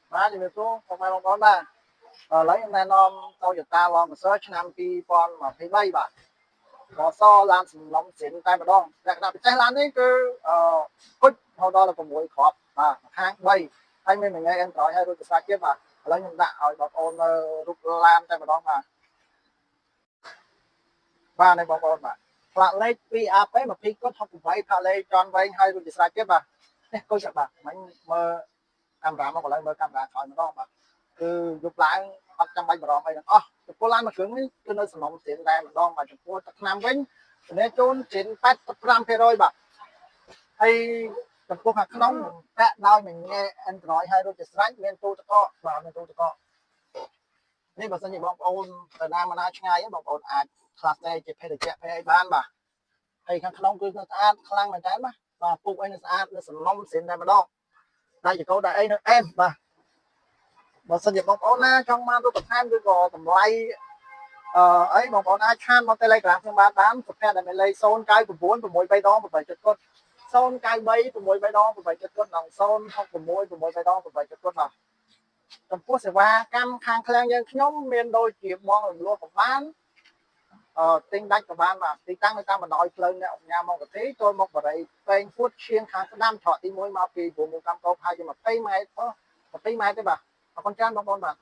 Má thì số không ai mong muốn ba lấy em nom Toyota Long Search năm 2023បាទបសឡានសំឡុំសិនតែម្ដងលក្ខណៈពិសេសឡាននេះគឺគុជរហូតដល់6គ្រាប់បាទខាង3ហើយមានមួយថ្ងៃ Android ហើយរួចភាសាទៀតបាទឥឡូវខ្ញុំដាក់ឲ្យបងប្អូនមើលរូបឡានតែម្ដងបាទនេះបងប្អូនបាទផ្លាកលេខ 2AP 20គុជ68ផ្លាកលេខចន់វែងហើយរួចភាសាទៀតបាទនេះគុជបាទមិញមើលកាមេរ៉ាមកឥឡូវមើលកាមេរ៉ាក្រោយម្ដងបាទគឺយប់ឡើងអត់ចាំបាច់បារម្ភអីទាំងអស់ចំពោះឡានមួយគ្រឿងនេះគឺនៅសំណុំស្រៀងតែម្ដងបាទចំពោះទឹកថ្នាំវិញជំនាញជូនជាង 85% បាទហើយចំពោះខាងក្នុងពាក់ដោយមួយងាយ Android ហើយរួចជាស្រេចមានទូទឹកកកបាទមានទូទឹកកកនេះបើសិនជាបងប្អូនទៅណាមកណាឆ្ងាយបងប្អូនអាចខ្លះតែជាភេទជ្ជៈភេទអីបានបាទហើយខាងក្នុងគឺស្អាតខ្លាំងមែនតើបាទពុកអីនៅស្អាតនៅសំណុំស្រៀងតែម្ដងដៃចកោដៃអីនៅអែមបាទបើសិនជាបងប្អូនណាចង់បានរូបបន្ថែមឬក៏តម្លៃអីបងប្អូនអាចឆានមក Telegram ខ្ញុំបានសុភ័ក្រដែលមានលេខ099 632 870គុត093 632 870គុតនិង066 632 870គុតបាទចំពោះសេវាកម្មខាងឃ្លាំងយើងខ្ញុំមានដូចជាបងរំលោះក៏បានទិញដាច់ក៏បានបាទទីតាំងនៅតាមបណ្ដោយផ្លូវអ្នកអង្គការមកប្រទេសចូលមកបរិយពេញពួតឈៀងខាងស្ដាំច្រកទី1មកពីព្រមកម្មកោផាយជា20 ម៉ែត្រទេបាទអរគុណច្រើនបងប្អូនបាទ